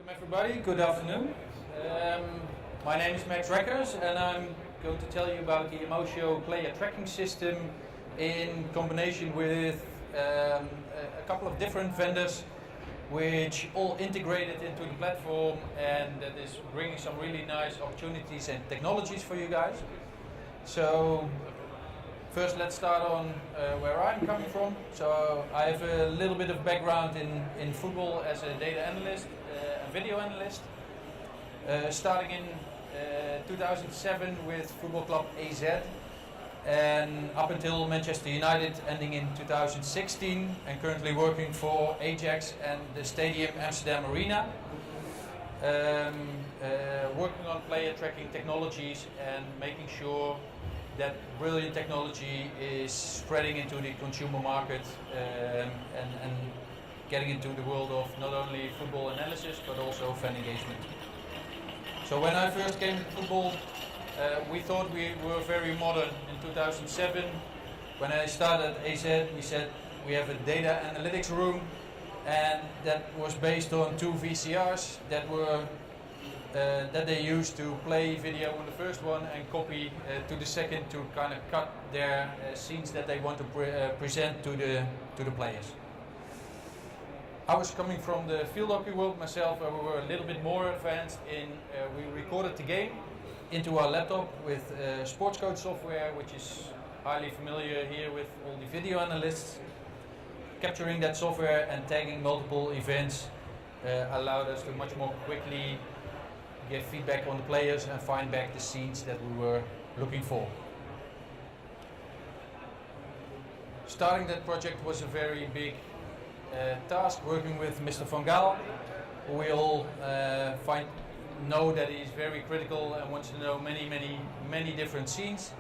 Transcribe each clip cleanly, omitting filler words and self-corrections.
Welcome everybody, good afternoon. My name is Max Reckers and I'm going to tell you about the Inmotio player tracking system in combination with a couple of different vendors which all integrated into the platform, and that is bringing some really nice opportunities and technologies for you guys. So first let's start on where I'm coming from. So I have a little bit of background in football as a data analyst, a video analyst, starting in 2007 with football club AZ and up until Manchester United, ending in 2016, and currently working for Ajax and the Stadium Amsterdam Arena, working on player tracking technologies and making sure that brilliant technology is spreading into the consumer market and getting into the world of not only football analysis but also fan engagement. So when I first came to football, we thought we were very modern in 2007. When I started at AZ, we said we have a data analytics room, and that was based on 2 VCRs that were that they used to play video on the first one and copy to the second to kind of cut their scenes that they want to present to the players. I was coming from the field hockey world myself, where we were a little bit more advanced in we recorded the game into our laptop with sports code software, which is highly familiar here with all the video analysts. Capturing that software and tagging multiple events allowed us to much more quickly get feedback on the players and find back the scenes that we were looking for. Starting that project was a very big task, working with Mr. Van Gaal, who we all know that he's very critical and wants to know many different scenes.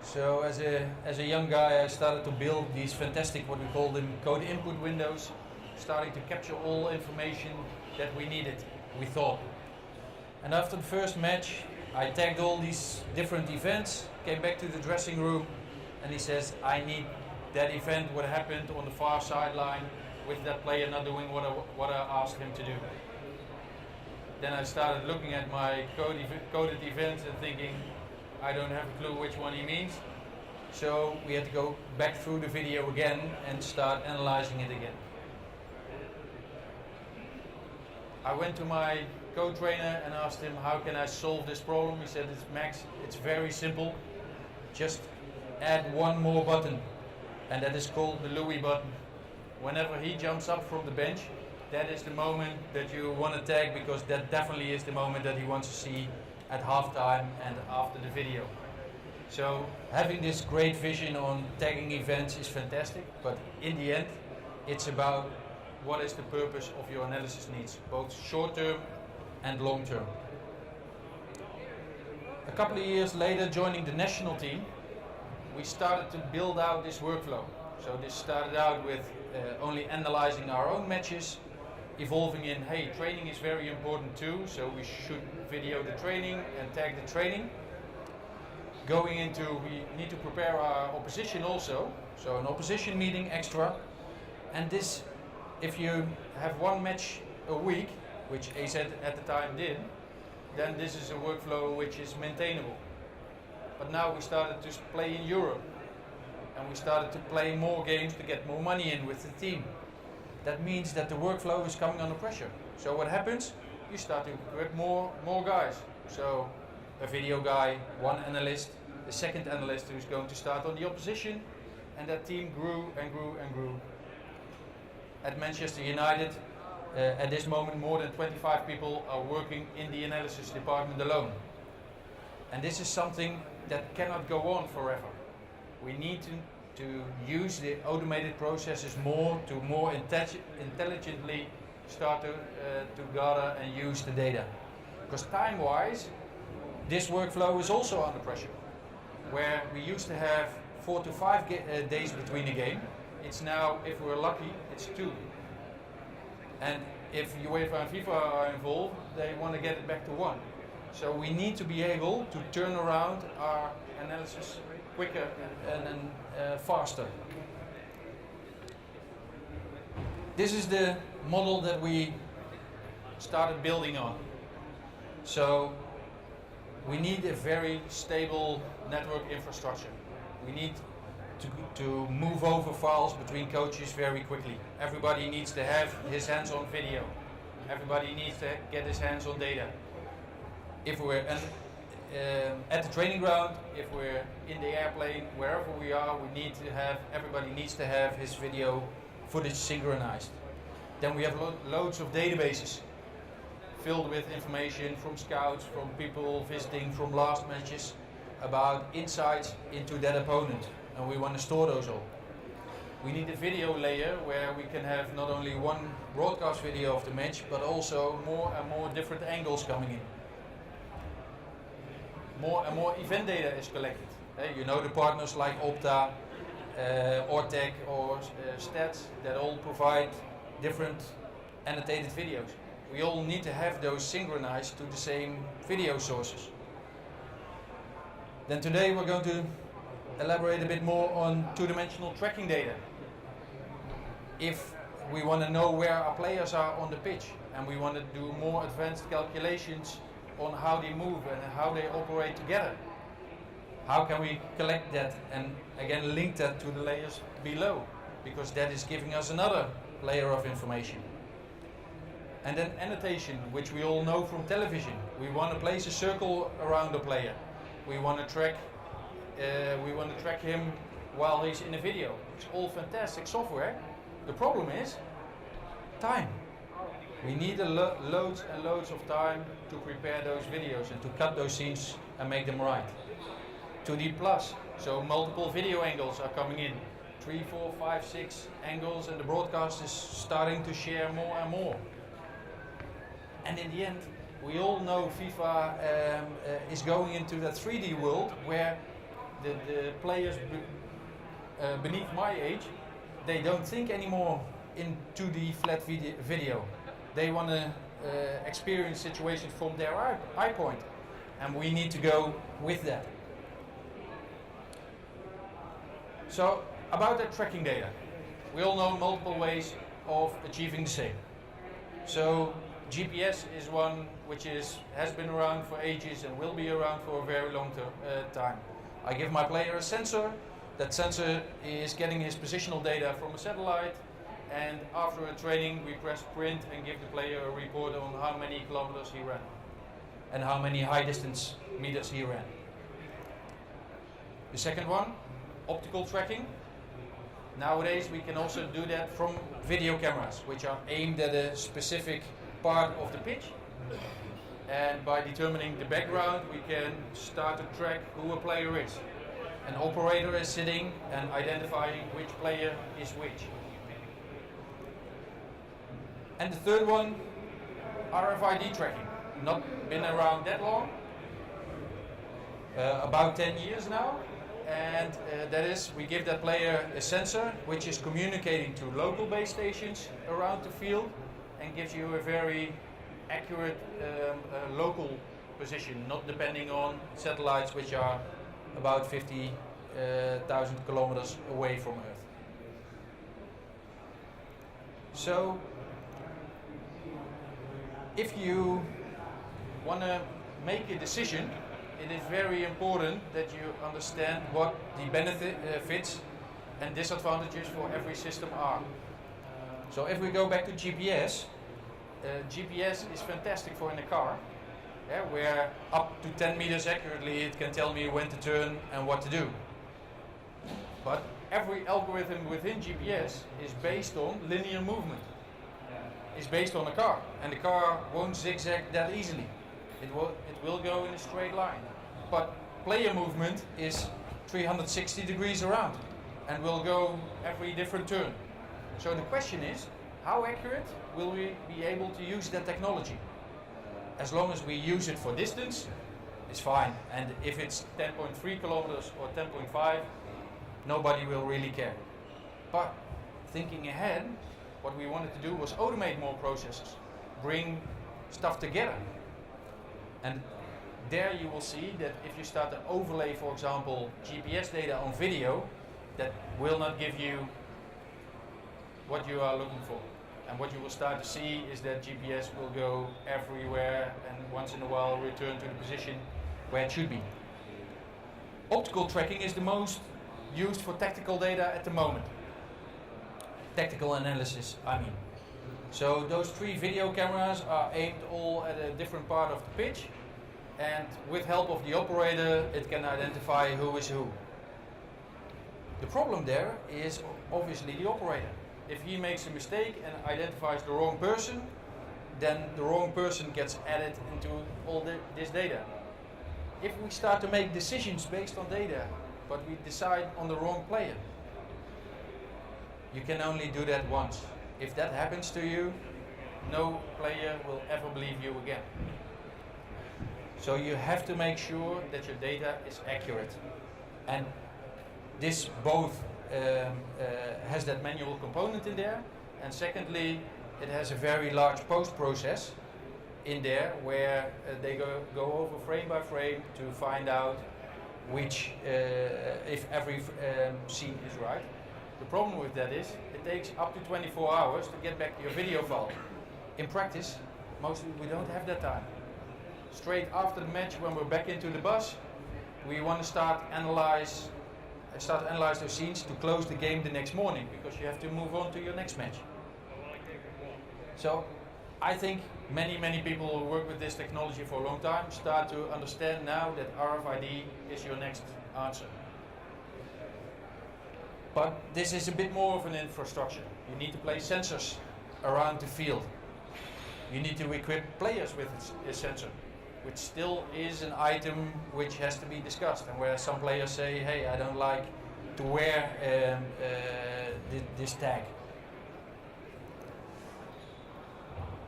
So as a young guy, I started to build these fantastic, what we call them, code input windows, starting to capture all information that we needed, we thought. And after the first match, I tagged all these different events, came back to the dressing room, and he says, I need that event, what happened on the far sideline with that player not doing what I asked him to do. Then I started looking at my coded events and thinking, I don't have a clue which one he means. So we had to go back through the video again and start analyzing it again. I went to my code trainer and asked him, how can I solve this problem? He said, Max, it's very simple. Just add one more button, and that is called the Louis button. Whenever he jumps up from the bench, that is the moment that you want to tag, because that definitely is the moment that he wants to see at halftime and after the video. So having this great vision on tagging events is fantastic, but in the end, it's about what is the purpose of your analysis needs, both short-term and long-term. A couple of years later, joining the national team, we started to build out this workflow. So this started out with only analyzing our own matches, evolving in, hey, training is very important too, so we should video the training and tag the training. Going into, we need to prepare our opposition also, so an opposition meeting extra. And this, if you have one match a week, which AZ at the time did, then this is a workflow which is maintainable. But now we started to play in Europe, and we started to play more games to get more money in with the team. That means that the workflow is coming under pressure. So what happens? You start to grab more guys. So a video guy, one analyst, the second analyst who's going to start on the opposition, and that team grew and grew and grew. At Manchester United, at this moment, more than 25 people are working in the analysis department alone. And this is something that cannot go on forever. We need to use the automated processes more intelligently start to gather and use the data. Because time-wise, this workflow is also under pressure. Where we used to have 4 to 5 days between a game, it's now, if we're lucky, it's 2. And if UEFA and FIFA are involved, they want to get it back to 1. So we need to be able to turn around our analysis quicker and faster. This is the model that we started building on. So we need a very stable network infrastructure. We need to move over files between coaches very quickly. Everybody needs to have his hands on video. Everybody needs to get his hands on data. If we're at the training ground, if we're in the airplane, wherever we are, everybody needs to have his video footage synchronized. Then we have loads of databases filled with information from scouts, from people visiting from last matches, about insights into that opponent, and we want to store those all. We need a video layer where we can have not only one broadcast video of the match, but also more and more different angles coming in. More and more event data is collected. You know, the partners like Opta, Ortec or Stats that all provide different annotated videos. We all need to have those synchronized to the same video sources. Then today we're going to elaborate a bit more on two-dimensional tracking data. If we want to know where our players are on the pitch and we want to do more advanced calculations on how they move and how they operate together, how can we collect that and again link that to the layers below? Because that is giving us another layer of information. And then annotation, which we all know from television. We want to place a circle around the player. We want to track him while he's in a video. It's all fantastic software. The problem is time. We need loads and loads of time to prepare those videos and to cut those scenes and make them right. 2D plus, so multiple video angles are coming in. 3, 4, 5, 6 angles, and the broadcast is starting to share more and more. And in the end, we all know FIFA is going into that 3D world where the players beneath my age, they don't think anymore in 2D flat video. They want to experience situations from their eye point, and we need to go with that. So about that tracking data, we all know multiple ways of achieving the same. So GPS is one which has been around for ages and will be around for a very long time. I give my player a sensor. That sensor is getting his positional data from a satellite, and after a training we press print and give the player a report on how many kilometers he ran and how many high distance meters he ran. The second one, optical tracking. Nowadays we can also do that from video cameras, which are aimed at a specific part of the pitch, and by determining the background we can start to track who a player is. An operator is sitting and identifying which player is which. And the third one, RFID tracking. Not been around that long, about 10 years now, and that is, we give that player a sensor which is communicating to local base stations around the field and gives you a very accurate local position, not depending on satellites which are about 50,000 kilometers away from Earth. So, if you want to make a decision, it is very important that you understand what the benefits and disadvantages for every system are. So if we go back to GPS, GPS is fantastic for in a car, where up to 10 meters accurately it can tell me when to turn and what to do. But every algorithm within GPS is based on linear movement. It's based on a car, and the car won't zigzag that easily. It will go in a straight line. But player movement is 360 degrees around and will go every different turn. So the question is, how accurate will we be able to use that technology? As long as we use it for distance, it's fine. And if it's 10.3 kilometers or 10.5, nobody will really care. But thinking ahead, what we wanted to do was automate more processes, bring stuff together. And there you will see that if you start to overlay, for example, GPS data on video, that will not give you what you are looking for. And what you will start to see is that GPS will go everywhere and once in a while return to the position where it should be. Optical tracking is the most used for tactical data at the moment. Tactical analysis, I mean. So those 3 video cameras are aimed all at a different part of the pitch, and with help of the operator it can identify who is who. The problem there is obviously the operator. If he makes a mistake and identifies the wrong person, then the wrong person gets added into all this data. If we start to make decisions based on data, but we decide on the wrong player, you can only do that once. If that happens to you, no player will ever believe you again. So you have to make sure that your data is accurate. And this both has that manual component in there, and secondly, it has a very large post-process in there where they go over frame by frame to find out which, if every scene is right. The problem with that is it takes up to 24 hours to get back your video file. In practice, mostly we don't have that time. Straight after the match, when we're back into the bus, we want to start analyze those scenes to close the game the next morning, because you have to move on to your next match. So I think many people who work with this technology for a long time start to understand now that RFID is your next answer. But this is a bit more of an infrastructure. You need to place sensors around the field. You need to equip players with a sensor, which still is an item which has to be discussed, and where some players say, hey, I don't like to wear this tag.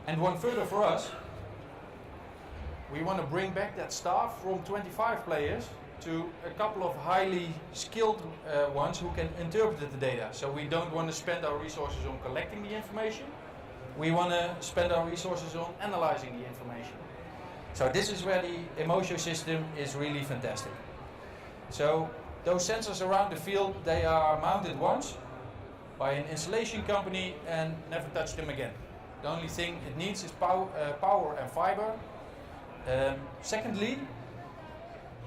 And one further for us, we want to bring back that staff from 25 players to a couple of highly skilled ones who can interpret the data. So we don't want to spend our resources on collecting the information, we want to spend our resources on analyzing the information. So this is where the Inmotio system is really fantastic. So those sensors around the field, they are mounted once by an installation company and never touch them again. The only thing it needs is power and fiber. Secondly,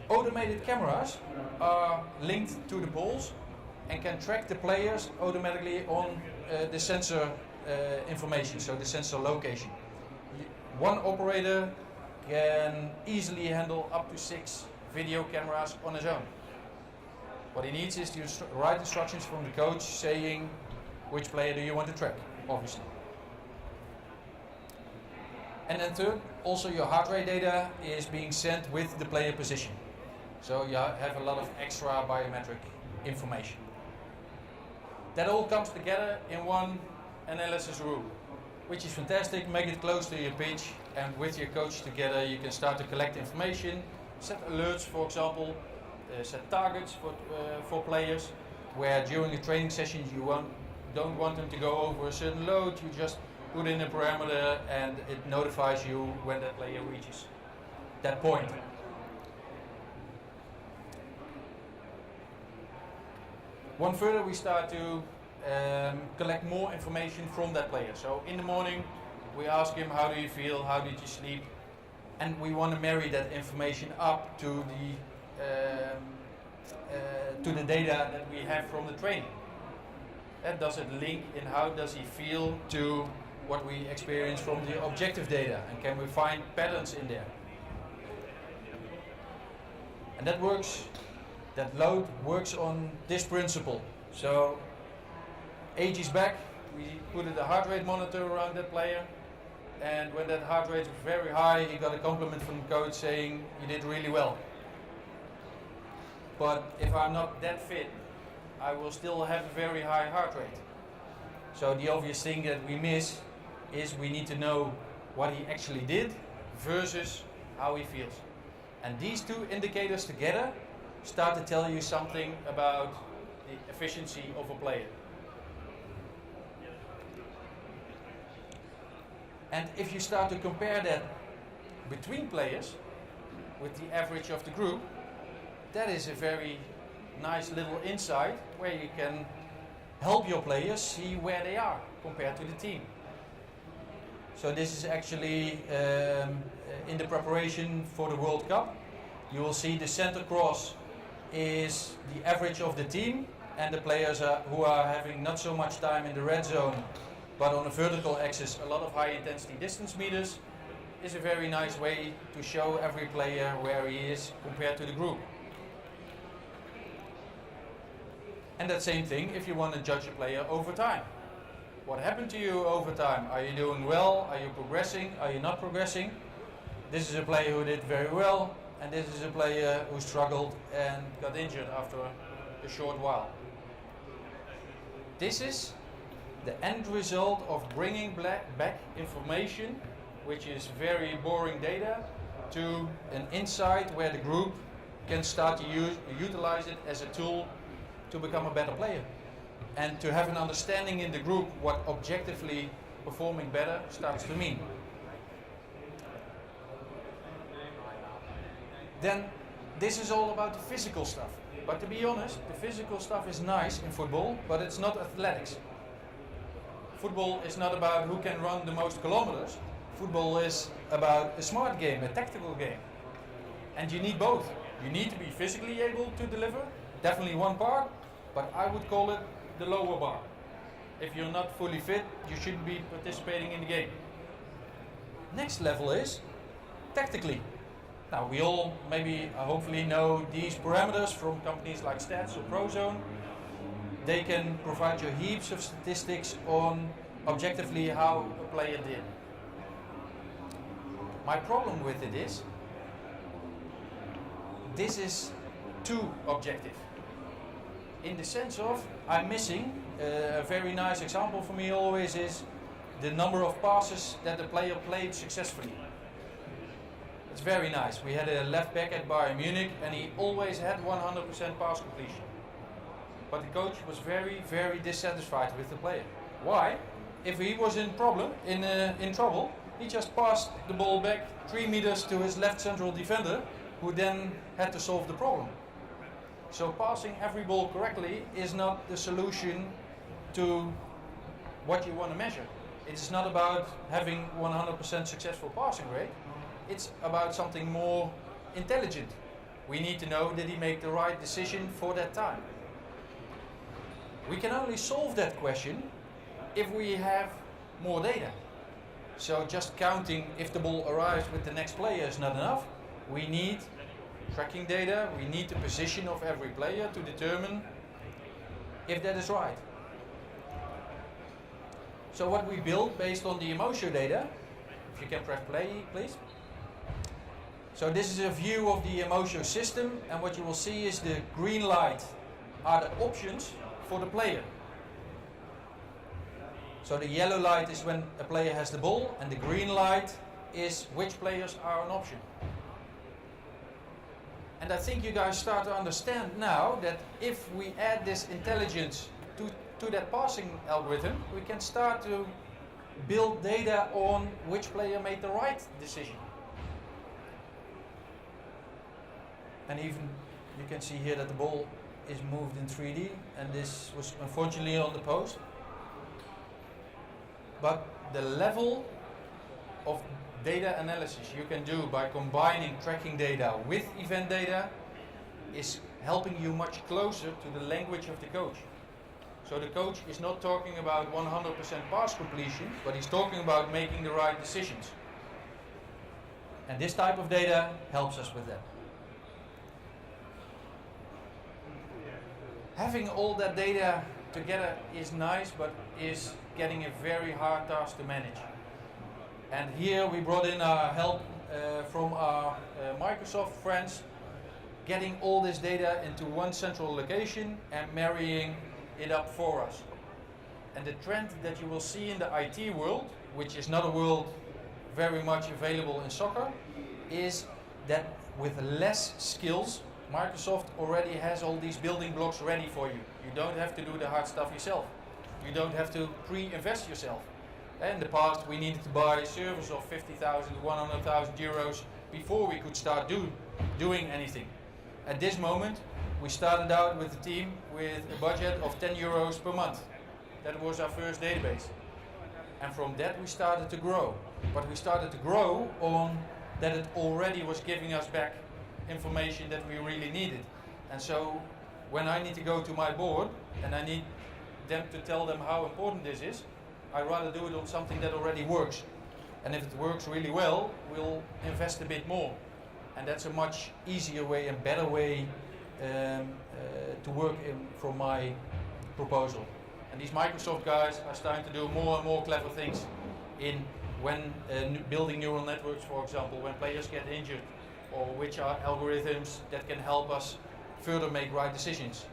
automated cameras are linked to the balls and can track the players automatically on the sensor information, so the sensor location. One operator can easily handle up to 6 video cameras on his own. What he needs is the right instructions from the coach saying which player do you want to track, obviously. And then third, also your heart rate data is being sent with the player position. So you have a lot of extra biometric information. That all comes together in one analysis room, which is fantastic. Make it close to your pitch, and with your coach together you can start to collect information, set alerts, for example, set targets for players, where during a training session you don't want them to go over a certain load. You just put in a parameter and it notifies you when that player reaches that point. One further, we start to collect more information from that player. So in the morning we ask him, how do you feel, how did you sleep? And we want to marry that information up to the data that we have from the training. That does it link in how does he feel to what we experience from the objective data, and can we find patterns in there? And that load works on this principle. So ages back, we put a heart rate monitor around that player, and when that heart rate was very high, he got a compliment from the coach saying, you did really well. But if I'm not that fit, I will still have a very high heart rate. So the obvious thing that we miss is we need to know what he actually did versus how he feels. And these two indicators together start to tell you something about the efficiency of a player. And if you start to compare that between players with the average of the group, that is a very nice little insight where you can help your players see where they are compared to the team. So this is actually in the preparation for the World Cup. You will see the center cross is the average of the team, and the players who are having not so much time in the red zone, but on a vertical axis, a lot of high intensity distance meters, is a very nice way to show every player where he is compared to the group. And that same thing if you want to judge a player over time. What happened to you over time? Are you doing well? Are you progressing? Are you not progressing? This is a player who did very well, and this is a player who struggled and got injured after a short while. This is the end result of bringing back information, which is very boring data, to an insight where the group can start to utilize it as a tool to become a better player. And to have an understanding in the group what objectively performing better starts to mean. Then this is all about the physical stuff. But to be honest, the physical stuff is nice in football, but it's not athletics. Football is not about who can run the most kilometers. Football is about a smart game, a tactical game. And you need both. You need to be physically able to deliver, definitely one part, but I would call it the lower bar. If you're not fully fit, you shouldn't be participating in the game. Next level is tactically. Now we all maybe hopefully know these parameters from companies like Stats or Prozone. They can provide you heaps of statistics on objectively how a player did. My problem with it is, this is too objective. In the sense of, I'm missing, a very nice example for me always is the number of passes that the player played successfully. It's very nice. We had a left back at Bayern Munich and he always had 100% pass completion. But the coach was very, very dissatisfied with the player. Why? If he was in trouble, he just passed the ball back 3 meters to his left central defender, who then had to solve the problem. So passing every ball correctly is not the solution to what you want to measure. It's not about having 100% successful passing rate. It's about something more intelligent. We need to know, did he make the right decision for that time? We can only solve that question if we have more data. So just counting if the ball arrives with the next player is not enough. We need tracking data, we need the position of every player to determine if that is right. So what we built based on the Inmotio data, if you can press play please. So this is a view of the Inmotio system, and what you will see is the green light are the options for the player. So the yellow light is when a player has the ball, and the green light is which players are an option. And I think you guys start to understand now that if we add this intelligence to that passing algorithm, we can start to build data on which player made the right decision. And even you can see here that the ball is moved in 3D, and this was unfortunately on the post. But the level of data analysis you can do by combining tracking data with event data is helping you much closer to the language of the coach. So the coach is not talking about 100% pass completion, but he's talking about making the right decisions. And this type of data helps us with that. Having all that data together is nice, but is getting a very hard task to manage. And here we brought in our help from our Microsoft friends, getting all this data into one central location and marrying it up for us. And the trend that you will see in the IT world, which is not a world very much available in soccer, is that with less skills, Microsoft already has all these building blocks ready for you. You don't have to do the hard stuff yourself. You don't have to pre-invest yourself. In the past, we needed to buy servers of 50,000 to 100,000 euros before we could start doing anything. At this moment, we started out with the team with a budget of 10 euros per month. That was our first database. And from that we started to grow. But we started to grow on that it already was giving us back information that we really needed. And so when I need to go to my board and I need them to tell them how important this is, I rather do it on something that already works. And if it works really well, we'll invest a bit more. And that's a much easier way and better way to work from my proposal. And these Microsoft guys are starting to do more and more clever things in when building neural networks, for example, when players get injured, or which are algorithms that can help us further make right decisions.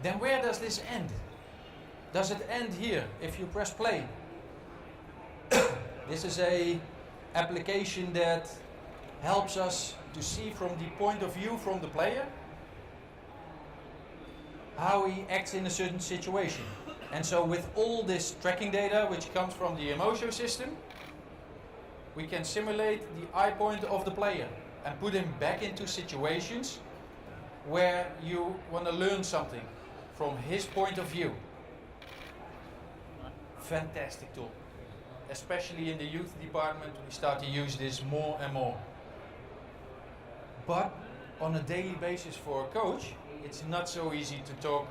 Then where does this end? Does it end here if you press play? This is a application that helps us to see from the point of view from the player how he acts in a certain situation. And so with all this tracking data which comes from the Inmotio system, we can simulate the eye point of the player and put him back into situations where you want to learn something from his point of view. Fantastic tool. Especially in the youth department, we start to use this more and more. But on a daily basis for a coach, it's not so easy to talk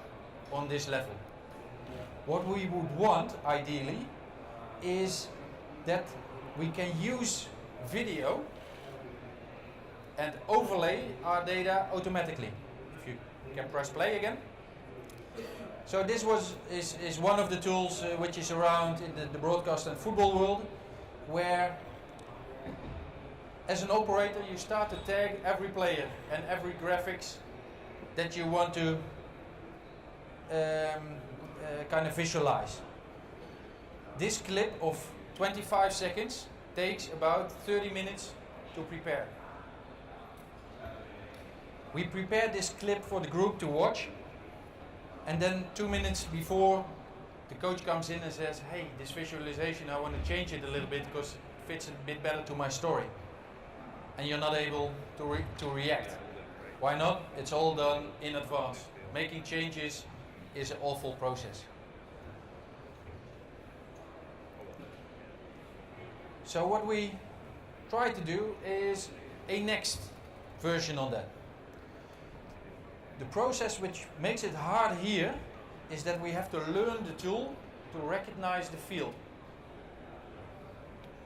on this level. What we would want, ideally, is that we can use video and overlay our data automatically. If you can press play again. So this is one of the tools which is around in the broadcast and football world, where as an operator you start to tag every player and every graphics that you want to kind of visualize. This clip of 25 seconds takes about 30 minutes to prepare. We prepare this clip for the group to watch, and then 2 minutes before the coach comes in and says, hey, this visualization, I want to change it a little bit because it fits a bit better to my story. And you're not able to react. Why not? It's all done in advance. Making changes is an awful process. So what we try to do is a next version on that. The process which makes it hard here is that we have to learn the tool to recognize the field.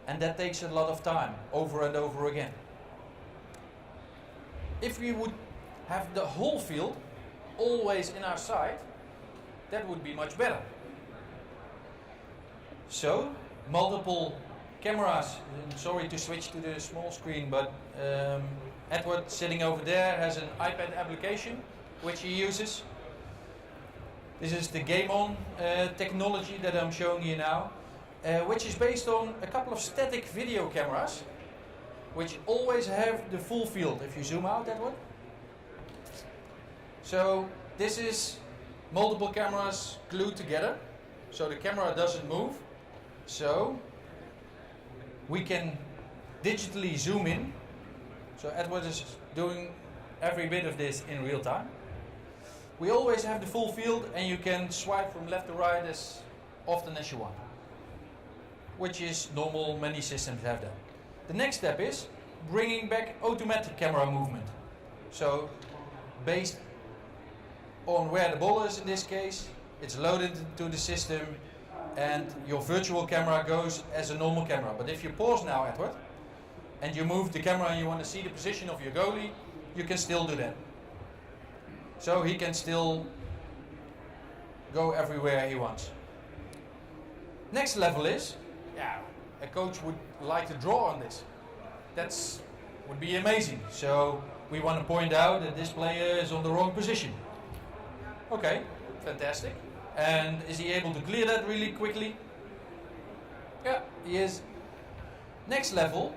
And that takes a lot of time, over and over again. If we would have the whole field always in our sight, that would be much better. So, multiple cameras. I'm sorry to switch to the small screen, but Edward sitting over there has an iPad application which he uses. This is the Game On technology that I'm showing you now, which is based on a couple of static video cameras which always have the full field. If you zoom out, Edward. So this is multiple cameras glued together, so the camera doesn't move. So we can digitally zoom in. So Edward is doing every bit of this in real time. We always have the full field, and you can swipe from left to right as often as you want, which is normal. Many systems have that. The next step is bringing back automatic camera movement. So based on where the ball is in this case, it's loaded into the system and your virtual camera goes as a normal camera. But if you pause now, Edward, and you move the camera and you want to see the position of your goalie, you can still do that. So he can still go everywhere he wants. Next level is, a coach would like to draw on this. That's would be amazing. So we want to point out that this player is on the wrong position. Okay, fantastic. And is he able to clear that really quickly? Yeah, he is. Next level,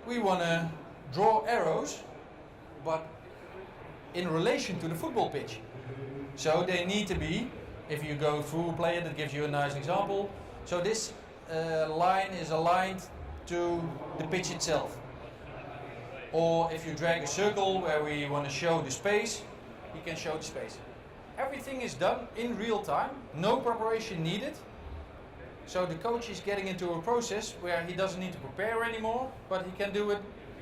we want to draw arrows, but in relation to the football pitch. So they need to be, if you go through a player, that gives you a nice example. So this line is aligned to the pitch itself. Or if you drag a circle where we want to show the space, we can show the space. Everything is done in real time, no preparation needed. So the coach is getting into a process where he doesn't need to prepare anymore, but he can do it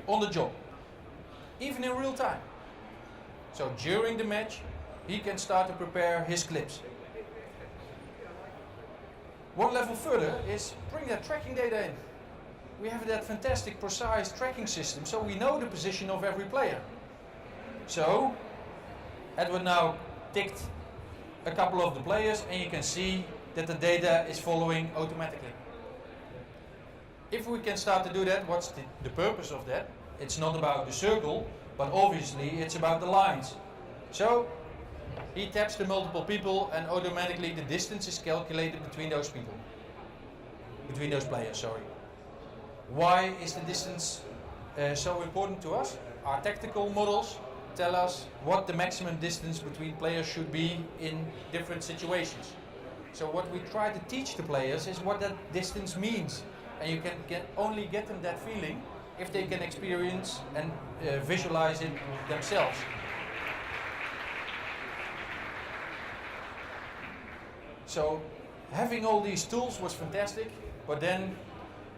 on the job, even in real time. So during the match, he can start to prepare his clips. One level further is bring that tracking data in. We have that fantastic precise tracking system, so we know the position of every player. So Edward now ticked a couple of the players and you can see that the data is following automatically. If we can start to do that, what's the purpose of that? It's not about the circle, but obviously it's about the lines. So he taps the multiple people and automatically the distance is calculated between those people. Between those players, sorry. Why is the distance so important to us? Our tactical models tell us what the maximum distance between players should be in different situations. So what we try to teach the players is what that distance means. And you can only get them that feeling if they can experience and visualize it themselves. So having all these tools was fantastic, but then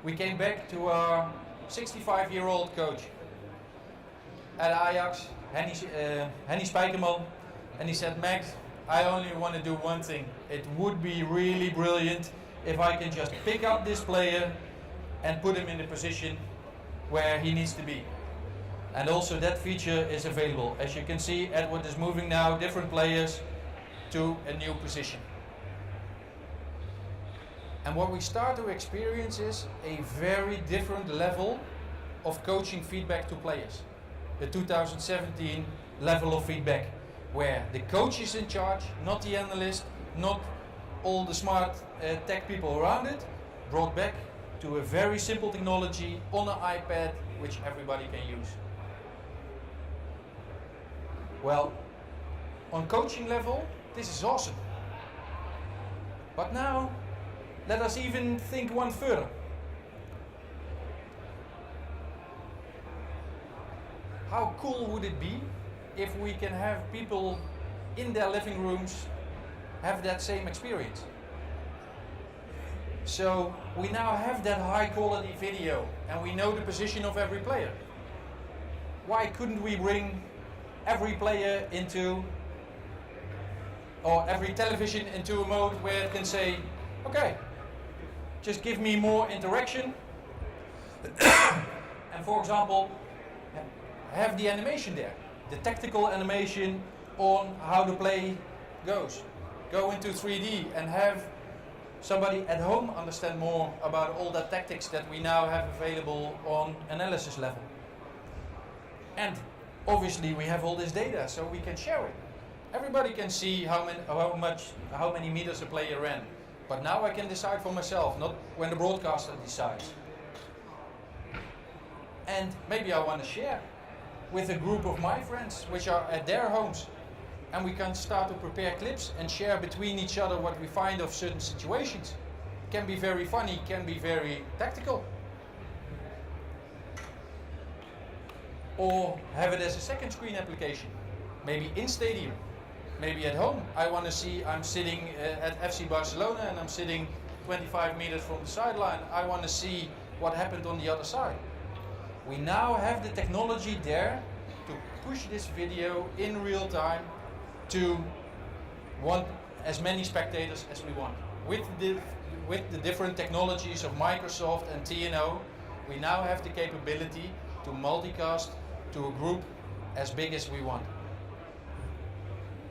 we came back to our 65-year-old coach at Ajax, Henny Spijkerman, and he said, Max, I only want to do one thing. It would be really brilliant if I can just pick up this player and put him in the position where he needs to be. And also that feature is available. As you can see, Edward is moving now different players to a new position. And what we start to experience is a very different level of coaching feedback to players. The 2017 level of feedback, where the coach is in charge, not the analyst, not all the smart tech people around it, brought back to a very simple technology on an iPad, which everybody can use. Well, on coaching level, this is awesome. But now, let us even think one further. How cool would it be if we can have people in their living rooms have that same experience? So we now have that high quality video and we know the position of every player. Why couldn't we bring every player into, or every television into a mode where it can say, okay, just give me more interaction and for example have the animation there, the tactical animation on how the play goes. Go into 3D and have somebody at home understand more about all the tactics that we now have available on analysis level. And obviously we have all this data so we can share it. Everybody can see how many meters a player ran. But now I can decide for myself, not when the broadcaster decides. And maybe I want to share with a group of my friends which are at their homes. And we can start to prepare clips and share between each other what we find of certain situations. Can be very funny, can be very tactical. Or have it as a second screen application. Maybe in stadium. Maybe at home. I want to see, I'm sitting at FC Barcelona and I'm sitting 25 meters from the sideline. I want to see what happened on the other side. We now have the technology there to push this video in real time to want as many spectators as we want. With the different technologies of Microsoft and TNO, we now have the capability to multicast to a group as big as we want.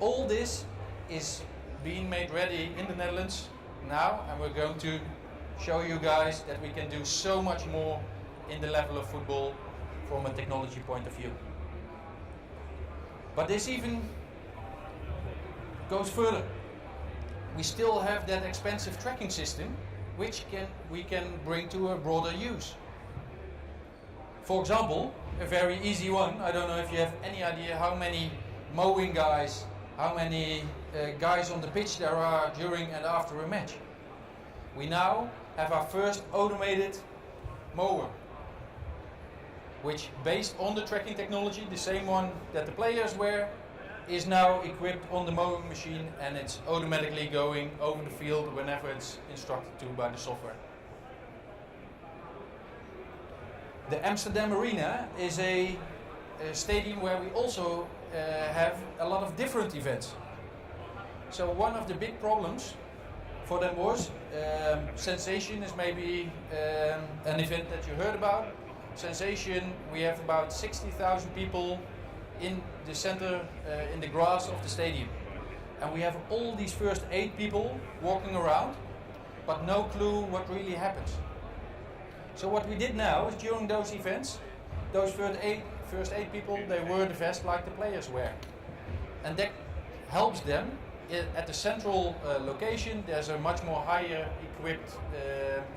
All this is being made ready in the Netherlands now, and we're going to show you guys that we can do so much more in the level of football from a technology point of view. But this even goes further. We still have that expensive tracking system which we can bring to a broader use. For example, a very easy one, I don't know if you have any idea how many mowing guys, how many guys on the pitch there are during and after a match. We now have our first automated mower, which based on the tracking technology, the same one that the players wear, is now equipped on the mowing machine, and it's automatically going over the field whenever it's instructed to by the software. The Amsterdam Arena is a stadium where we also have a lot of different events. So one of the big problems for them was Sensation is maybe an event that you heard about. Sensation, we have about 60,000 people in the center, in the grass of the stadium. And we have all these first aid people walking around, but no clue what really happens. So what we did now is during those events, those first aid people, they wear the vest like the players wear. And that helps them. At the central location, there's a much more higher equipped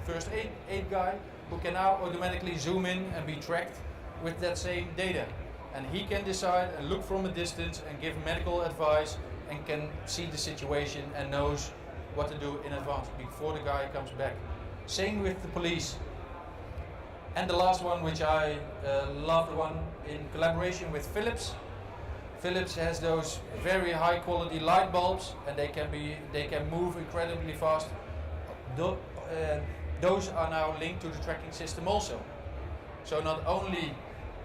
first aid guy who can now automatically zoom in and be tracked with that same data. And he can decide and look from a distance and give medical advice and can see the situation and knows what to do in advance before the guy comes back. Same with the police. And the last one, which I love, the one in collaboration with Philips. Philips has those very high quality light bulbs, and they can move incredibly fast. Those are now linked to the tracking system also. So not only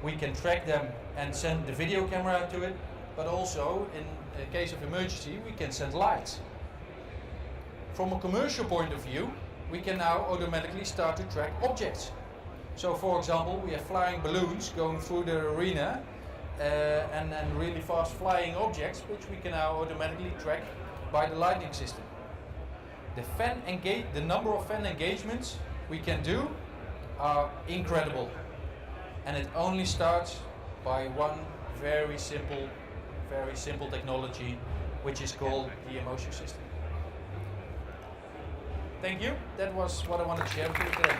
we can track them and send the video camera to it, but also in case of emergency we can send lights. From a commercial point of view, we can now automatically start to track objects. So for example, we have flying balloons going through the arena and really fast flying objects, which we can now automatically track by the lighting system. The number of fan engagements we can do are incredible. And it only starts by one very simple technology, which is called the Inmotio system. Thank you. That was what I wanted to share with you today.